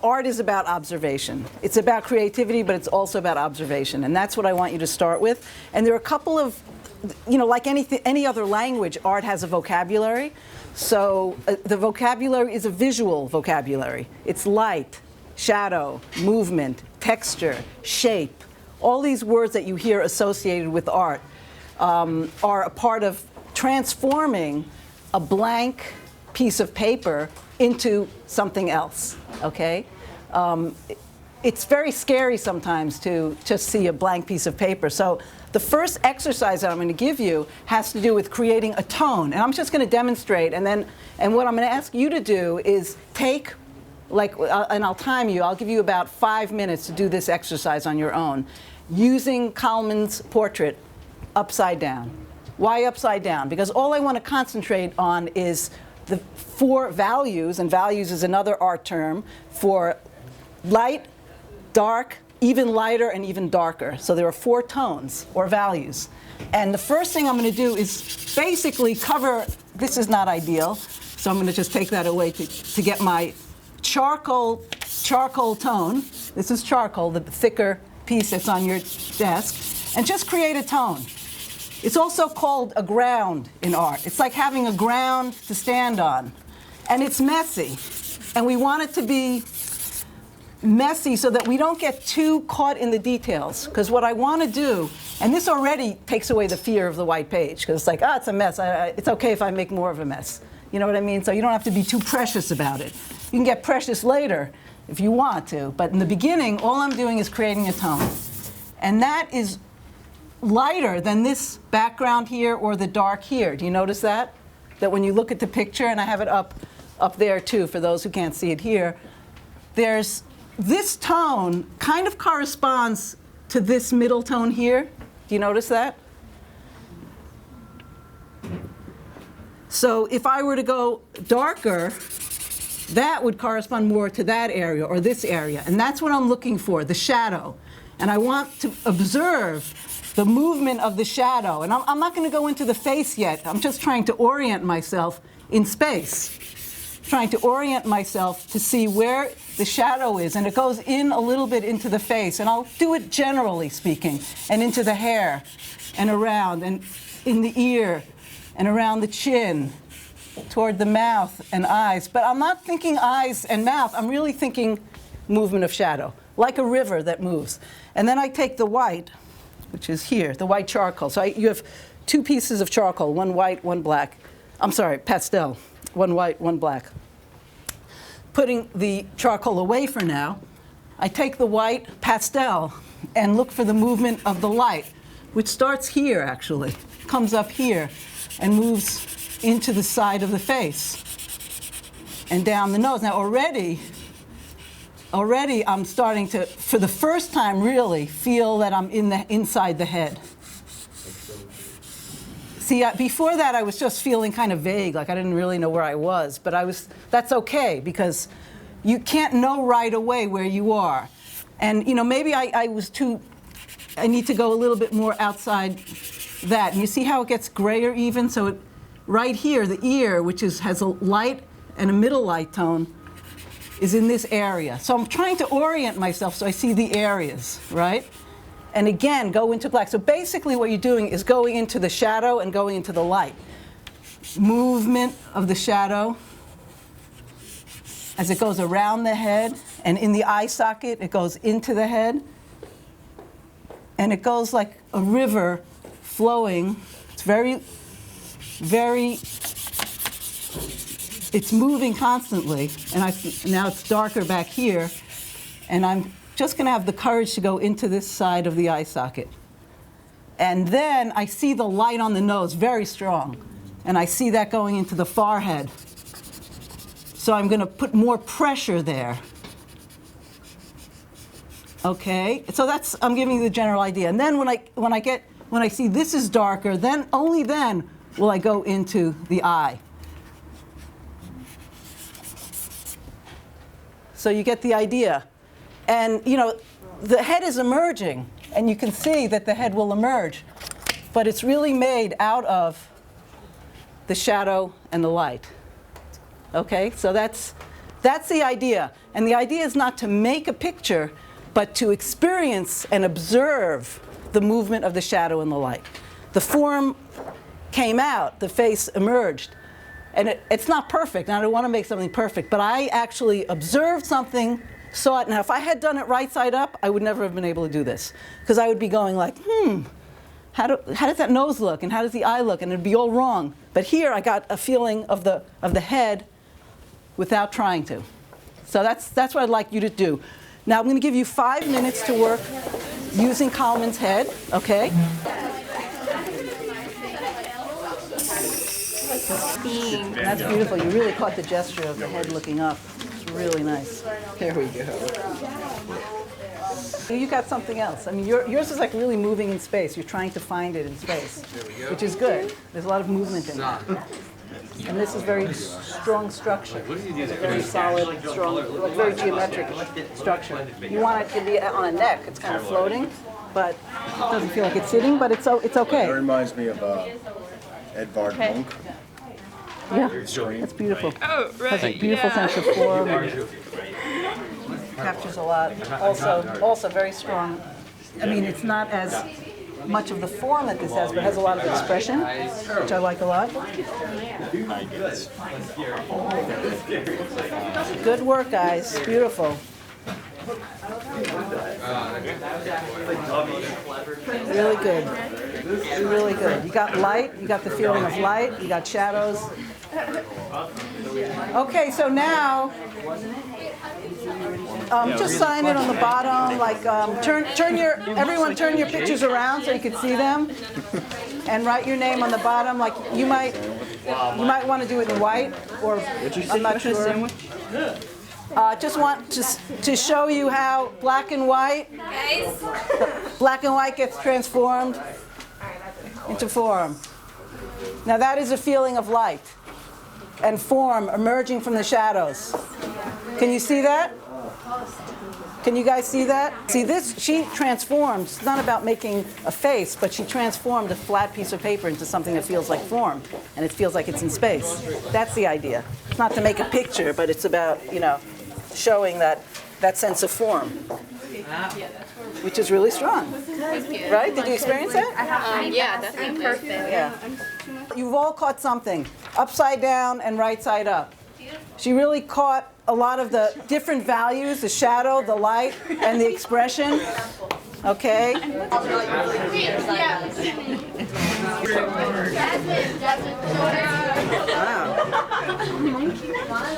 art is about observation. It's about creativity, but it's also about observation. And that's what I want you to start with. And there are a couple of, like any other language, art has a vocabulary. So the vocabulary is a visual vocabulary. It's light, shadow, movement, texture, shape. All these words that you hear associated with art are a part of transforming a blank piece of paper into something else, okay? It's very scary sometimes to just see a blank piece of paper. So the first exercise that I'm going to give you has to do with creating a tone. And I'm just going to demonstrate. And what I'm going to ask you to do is take, and I'll time you. I'll give you about 5 minutes to do this exercise on your own, using Kalman's portrait upside down. Why upside down? Because all I want to concentrate on is the 4 values, and values is another art term for light, dark, even lighter, and even darker. So there are 4 tones or values. And the first thing I'm going to do is basically cover, this is not ideal, so I'm going to just take that away to get my charcoal tone. This is charcoal, the thicker piece that's on your desk, and just create a tone. It's also called a ground in art. It's like having a ground to stand on. And it's messy. And we want it to be messy so that we don't get too caught in the details. Because what I want to do, and this already takes away the fear of the white page, because it's like, it's a mess. It's okay if I make more of a mess. You know what I mean? So you don't have to be too precious about it. You can get precious later if you want to. But in the beginning, all I'm doing is creating a tone. And that is lighter than this background here or the dark here. Do you notice that? That when you look at the picture, and I have it up there too for those who can't see it here, there's this tone kind of corresponds to this middle tone here. Do you notice that? So if I were to go darker, that would correspond more to that area or this area. And that's what I'm looking for, the shadow. And I want to observe the movement of the shadow. And I'm not going to go into the face yet. I'm just trying to orient myself in space. Trying to orient myself to see where the shadow is. And it goes in a little bit into the face. And I'll do it generally speaking. And into the hair. And around. And in the ear. And around the chin. Toward the mouth and eyes. But I'm not thinking eyes and mouth. I'm really thinking movement of shadow. Like a river that moves. And then I take the white, which is here, the white charcoal. So you have 2 pieces of charcoal, one white, one black. I'm sorry, pastel, one white, one black. Putting the charcoal away for now, I take the white pastel and look for the movement of the light, which starts here actually, comes up here and moves into the side of the face and down the nose. Now already I'm starting to, for the first time really, feel that I'm inside the head. See, before that I was just feeling kind of vague, like I didn't really know where I was, but that's okay, because you can't know right away where you are. And maybe I need to go a little bit more outside that. And you see how it gets grayer even? So right here, the ear, which has a light and a middle light tone, is in this area. So I'm trying to orient myself so I see the areas, right? And again, go into black. So basically what you're doing is going into the shadow and going into the light. Movement of the shadow as it goes around the head, and in the eye socket, it goes into the head. And it goes like a river flowing. It's very, very, it's moving constantly. And now it's darker back here. And I'm just going to have the courage to go into this side of the eye socket. And then I see the light on the nose, very strong. And I see that going into the forehead. So I'm going to put more pressure there. Okay, so I'm giving you the general idea. And then when I see this is darker, then only then will I go into the eye. So you get the idea. And the head is emerging, and you can see that the head will emerge, but it's really made out of the shadow and the light. Okay, so that's That's the idea. And the idea is not to make a picture, but to experience and observe the movement of the shadow and the light. The form came out, the face emerged. And it's not perfect, and I don't want to make something perfect, but I actually observed something, saw it. Now, if I had done it right side up, I would never have been able to do this. Because I would be going like, how does that nose look, and how does the eye look, and it'd be all wrong. But here, I got a feeling of the head without trying to. So that's what I'd like you to do. Now, I'm going to give you 5 minutes to work using Kalman's head, okay? That's beautiful. You really caught the gesture of the head looking up. It's really nice. There we go. You got something else. I mean, yours is like really moving in space. You're trying to find it in space, which is good. There's a lot of movement in it. And this is very strong structure. It's a very solid, strong, very geometric structure. You want it to be on a neck. It's kind of floating, but it doesn't feel like it's sitting, but it's okay. It reminds me of Edvard Munch. Yeah, that's beautiful. Oh, right. Has a beautiful sense of form. Captures a lot. Also very strong. I mean, it's not as much of the form that this has, but it has a lot of expression, which I like a lot. Good work, guys. Beautiful. Really good. Really good. You got light, you got the feeling of light, you got shadows. Okay, so now, just sign it on the bottom, like everyone turn your pictures around so you can see them, and write your name on the bottom. Like you might want to do it in white, or I'm not sure. Just want to show you how black and white gets transformed into form. Now that is a feeling of light and form emerging from the shadows. Can you see that? Can you guys see that? See this, she transformed. It's not about making a face, but she transformed a flat piece of paper into something that feels like form, and it feels like it's in space. That's the idea. It's not to make a picture, but it's about, showing that sense of form, which is really strong. Right? Did you experience that? Yeah, that's perfect. Yeah. You've all caught something, upside down and right side up. She really caught a lot of the different values, the shadow, the light, and the expression. Okay? Wow.